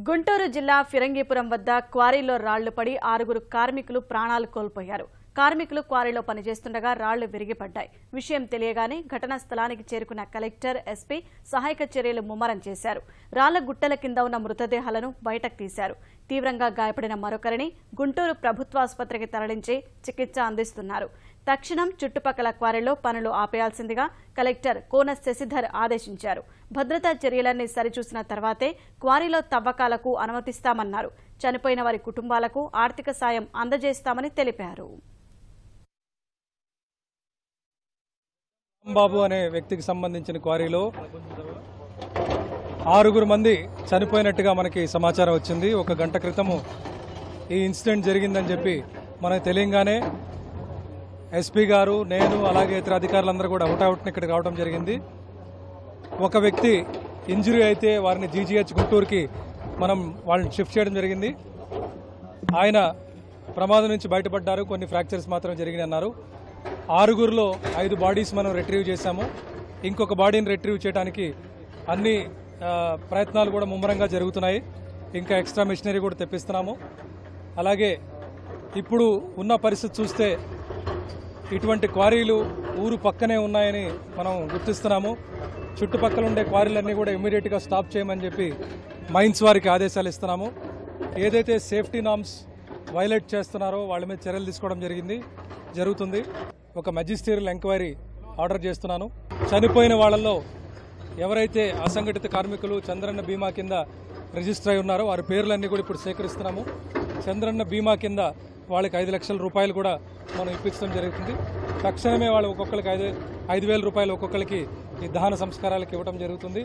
గుంటూరు జిల్లా ఫిరంగిపురం వద్ద క్వారీలో రాళ్లు పడి 6 కార్మికులు ప్రాణాలు కోల్పోయారు. కార్మికులు క్వారీలో పనిచేస్తుండగా రాళ్లు విరిగిపడ్డాయి. విషయం తెలియగానే ఘటనా స్థలానికి చేరుకున్న కలెక్టర్, ఎస్పీ సహాయక చర్యలు ముమ్మరం చేశారు. రాళ్ల గుట్టల కింద ఉన్న మృతదేహాలను బయటకు తీశారు. తీవ్రంగా గాయపడిన మరొకరిని గుంటూరు ప్రభుత్వ ఆసుపత్రికి తరలించి చికిత్స అందిస్తున్నారు. తక్షణం చుట్టుపక్కల క్వారీలో పనులు ఆపేయాల్సిందిగా కలెక్టర్ కోన శశిధర్ ఆదేశించారు. భద్రతా చర్యలన్నీ సరిచూసిన తర్వాతే క్వారీలో తవ్వకాలకు అనుమతిస్తామన్నారు. చనిపోయిన వారి కుటుంబాలకు ఆర్థిక సాయం అందజేస్తామని తెలిపారు. బాబు అనే వ్యక్తికి సంబంధించిన క్వారీలో 6 మంది చనిపోయినట్టుగా మనకి సమాచారం వచ్చింది. 1 గంట క్రితము ఈ ఇన్సిడెంట్ జరిగిందని చెప్పి మనకు తెలియగానే ఎస్పీ గారు, నేను, అలాగే ఇతర అధికారులందరూ కూడా హుటాహుటిన ఇక్కడికి రావడం జరిగింది. ఒక వ్యక్తి ఇంజరీ అయితే వారిని జీజీహెచ్ గుంటూరుకి మనం వాళ్ళని షిఫ్ట్ చేయడం జరిగింది. ఆయన ప్రమాదం నుంచి బయటపడ్డారు. కొన్ని ఫ్రాక్చర్స్ మాత్రం జరిగినాయి అన్నారు. 6లో 5 బాడీస్ మనం రిట్రీవ్ చేశాము. ఇంకొక బాడీని రిట్రీవ్ చేయడానికి అన్ని ప్రయత్నాలు కూడా ముమ్మరంగా జరుగుతున్నాయి. ఇంకా ఎక్స్ట్రా మిషనరీ కూడా తెప్పిస్తున్నాము. అలాగే ఇప్పుడు ఉన్న పరిస్థితి చూస్తే ఇటువంటి క్వారీలు ఊరు పక్కనే ఉన్నాయని మనం గుర్తిస్తున్నాము. చుట్టుపక్కల ఉండే క్వారీలన్నీ కూడా ఇమ్మీడియట్గా స్టాప్ చేయమని చెప్పి మైన్స్ వారికి ఆదేశాలు ఇస్తున్నాము. ఏదైతే సేఫ్టీ నామ్స్ వైలేట్ చేస్తున్నారో వాళ్ళ మీద చర్యలు తీసుకోవడం జరుగుతుంది. ఒక మెజిస్ట్రియల్ ఎంక్వైరీ ఆర్డర్ చేస్తున్నాను. చనిపోయిన వాళ్ళల్లో ఎవరైతే అసంఘటిత కార్మికులు చంద్రన్న బీమా కింద రిజిస్టర్ అయి ఉన్నారో వారి పేర్లన్నీ కూడా ఇప్పుడు సేకరిస్తున్నాము. చంద్రన్న బీమా కింద వాళ్ళకి 5 లక్షల రూపాయలు కూడా మనం ఇప్పించడం జరుగుతుంది. తక్షణమే వాళ్ళు ఒక్కొక్కరికి 5,000 రూపాయలు ఒక్కొక్కరికి ఈ దహన సంస్కారాలకు ఇవ్వడం జరుగుతుంది.